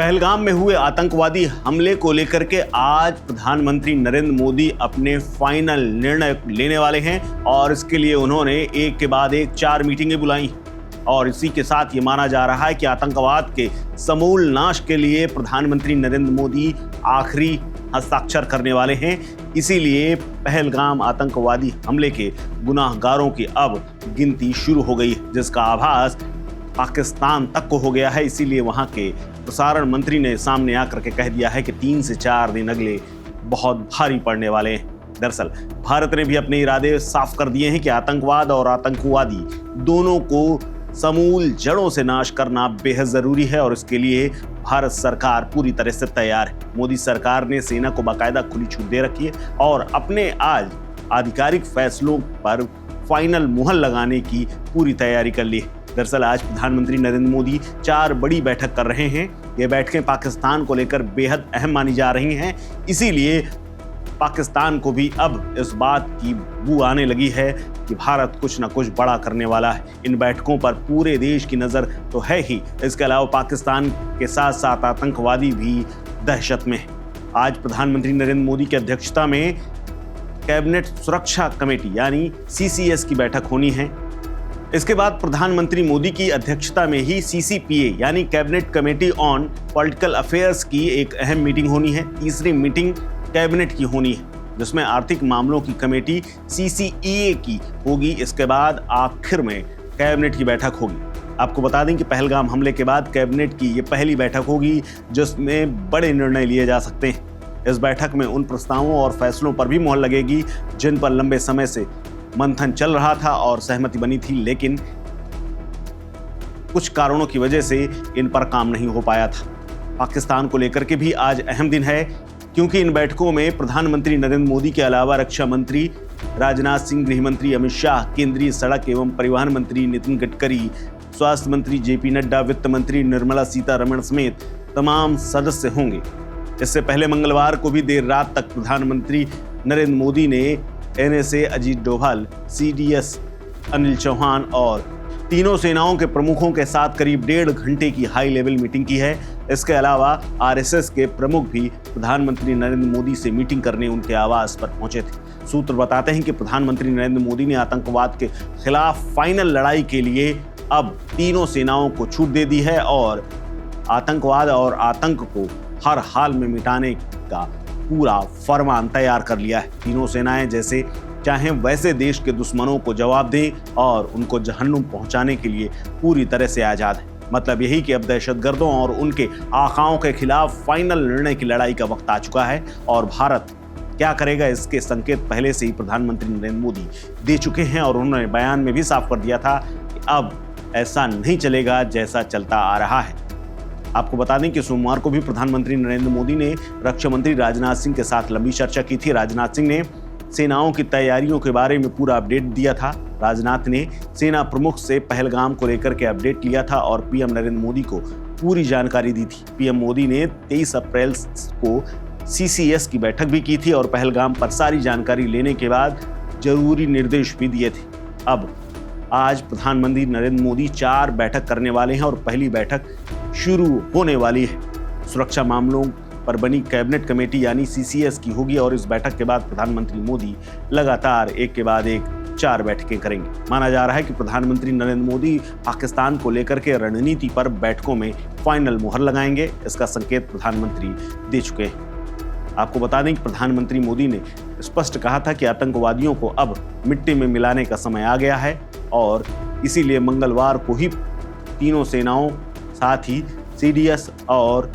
पहलगाम में हुए आतंकवादी हमले को लेकर के आज प्रधानमंत्री नरेंद्र मोदी अपने फाइनल निर्णय लेने वाले हैं और इसके लिए उन्होंने एक के बाद एक 4 मीटिंगें बुलाई और इसी के साथ ये माना जा रहा है कि आतंकवाद के समूल नाश के लिए प्रधानमंत्री नरेंद्र मोदी आखिरी हस्ताक्षर करने वाले हैं। इसीलिए पहलगाम आतंकवादी हमले के गुनाहगारों की अब गिनती शुरू हो गई है, जिसका आभास पाकिस्तान तक को हो गया है। इसीलिए वहां के प्रसारण मंत्री ने सामने आकर के कह दिया है कि 3 से 4 दिन अगले बहुत भारी पड़ने वाले हैं। दरअसल भारत ने भी अपने इरादे साफ कर दिए हैं कि आतंकवाद और आतंकवादी दोनों को समूल जड़ों से नाश करना बेहद जरूरी है और इसके लिए भारत सरकार पूरी तरह से तैयार है। मोदी सरकार ने सेना को बाकायदा खुली छूट दे रखी है और अपने आज आधिकारिक फैसलों पर फाइनल मुहर लगाने की पूरी तैयारी कर ली है। दरअसल आज प्रधानमंत्री नरेंद्र मोदी 4 बड़ी बैठक कर रहे हैं। ये बैठकें पाकिस्तान को लेकर बेहद अहम मानी जा रही हैं। इसीलिए पाकिस्तान को भी अब इस बात की बू आने लगी है कि भारत कुछ न कुछ बड़ा करने वाला है। इन बैठकों पर पूरे देश की नज़र तो है ही, इसके अलावा पाकिस्तान के साथ साथ आतंकवादी भी दहशत में है। आज प्रधानमंत्री नरेंद्र मोदी की अध्यक्षता में कैबिनेट सुरक्षा कमेटी यानी CCS की बैठक होनी है। इसके बाद प्रधानमंत्री मोदी की अध्यक्षता में ही CCPA यानी cabinet committee on political affairs की एक अहम मीटिंग होनी है। तीसरी मीटिंग कैबिनेट की होनी है जिसमें आर्थिक मामलों की कमेटी CCEA की होगी। इसके बाद आखिर में कैबिनेट की बैठक होगी। आपको बता दें कि पहलगाम हमले के बाद कैबिनेट की ये पहली बैठक होगी जिसमें बड़े निर्णय लिए जा सकते हैं। इस बैठक में उन प्रस्तावों और फैसलों पर भी मुहर लगेगी जिन पर लंबे समय से मंथन चल रहा था और सहमति बनी थी, लेकिन कुछ कारणों की वजह से इन पर काम नहीं हो पाया था। पाकिस्तान को लेकर के भी आज अहम दिन है क्योंकि इन बैठकों में प्रधानमंत्री नरेंद्र मोदी के अलावा रक्षा मंत्री राजनाथ सिंह, गृह मंत्री अमित शाह, केंद्रीय सड़क एवं परिवहन मंत्री नितिन गडकरी, स्वास्थ्य मंत्री JP नड्डा, वित्त मंत्री निर्मला सीतारमण समेत तमाम सदस्य होंगे। इससे पहले मंगलवार को भी देर रात तक प्रधानमंत्री नरेंद्र मोदी ने NSA अजीत डोभाल, CDS अनिल चौहान और तीनों सेनाओं के प्रमुखों के साथ करीब 1.5 घंटे की हाई लेवल मीटिंग की है। इसके अलावा RSS के प्रमुख भी प्रधानमंत्री नरेंद्र मोदी से मीटिंग करने उनके आवास पर पहुंचे थे। सूत्र बताते हैं कि प्रधानमंत्री नरेंद्र मोदी ने आतंकवाद के खिलाफ फाइनल लड़ाई के लिए अब तीनों सेनाओं को छूट दे दी है और आतंकवाद और आतंक को हर हाल में मिटाने का पूरा फरमान तैयार कर लिया है। तीनों सेनाएं जैसे चाहें वैसे देश के दुश्मनों को जवाब दें और उनको जहन्नुम पहुंचाने के लिए पूरी तरह से आजाद है। मतलब यही कि अब दहशतगर्दों और उनके आकाओं के खिलाफ फाइनल निर्णय की लड़ाई का वक्त आ चुका है और भारत क्या करेगा इसके संकेत पहले से ही प्रधानमंत्री नरेंद्र मोदी दे चुके हैं और उन्होंने बयान में भी साफ कर दिया था कि अब ऐसा नहीं चलेगा जैसा चलता आ रहा है। आपको बता दें कि सोमवार को भी प्रधानमंत्री नरेंद्र मोदी ने रक्षा मंत्री राजनाथ सिंह के साथ लंबी चर्चा की थी। राजनाथ सिंह ने सेनाओं की तैयारियों के बारे में पूरा अपडेट दिया था। राजनाथ ने सेना प्रमुख से पहलगाम को लेकर के अपडेट लिया था और PM नरेंद्र मोदी को पूरी जानकारी दी थी। PM मोदी ने 23 अप्रैल को CCS की बैठक भी की थी और पहलगाम पर सारी जानकारी लेने के बाद जरूरी निर्देश भी दिए थे। अब आज प्रधानमंत्री नरेंद्र मोदी 4 बैठक करने वाले हैं और पहली बैठक शुरू होने वाली है। सुरक्षा मामलों पर बनी कैबिनेट कमेटी यानी CCS की होगी और इस बैठक के बाद प्रधानमंत्री मोदी लगातार एक के बाद एक 4 बैठकें करेंगे। माना जा रहा है कि प्रधानमंत्री नरेंद्र मोदी पाकिस्तान को लेकर के रणनीति पर बैठकों में फाइनल मुहर लगाएंगे। इसका संकेत प्रधानमंत्री दे चुके हैं। आपको बता दें कि प्रधानमंत्री मोदी ने स्पष्ट कहा था कि आतंकवादियों को अब मिट्टी में मिलाने का समय आ गया है और इसीलिए मंगलवार को ही तीनों सेनाओं साथ ही CDS और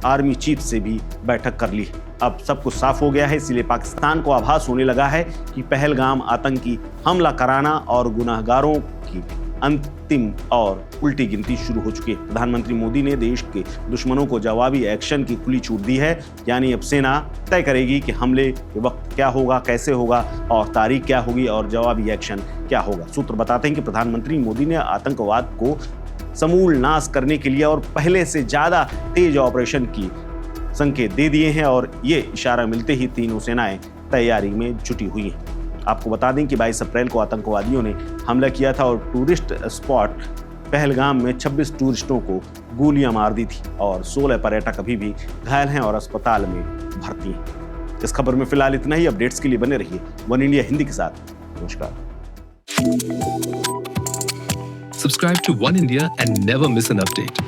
आर्मी चीफ से भी बैठक कर ली। अब सब कुछ साफ हो गया है। इसीलिए पाकिस्तान को आभास होने लगा है कि पहलगाम आतंकी हमला कराना और गुनाहगारों की अंतिम और उल्टी गिनती शुरू हो चुकी है। प्रधानमंत्री मोदी ने देश के दुश्मनों को जवाबी एक्शन की खुली छूट दी है, यानी अब सेना तय करेगी कि हमले के वक्त क्या होगा, कैसे होगा और तारीख क्या होगी और जवाबी एक्शन क्या होगा। सूत्र बताते हैं कि प्रधानमंत्री मोदी ने आतंकवाद को समूल नाश करने के लिए और पहले से ज्यादा तेज ऑपरेशन की संकेत दे दिए हैं और ये इशारा मिलते ही तीनों सेनाएं तैयारी में जुटी हुई हैं। आपको बता दें कि 22 अप्रैल को आतंकवादियों ने हमला किया था और टूरिस्ट स्पॉट पहलगाम में 26 टूरिस्टों को गोलियां मार दी थी और 16 पर्यटक अभी भी घायल हैं और अस्पताल में भर्ती हैं। इस खबर में फिलहाल इतना ही। अपडेट्स के लिए बने रहिए वन इंडिया हिंदी के साथ। नमस्कार। Subscribe to One India and never miss an update.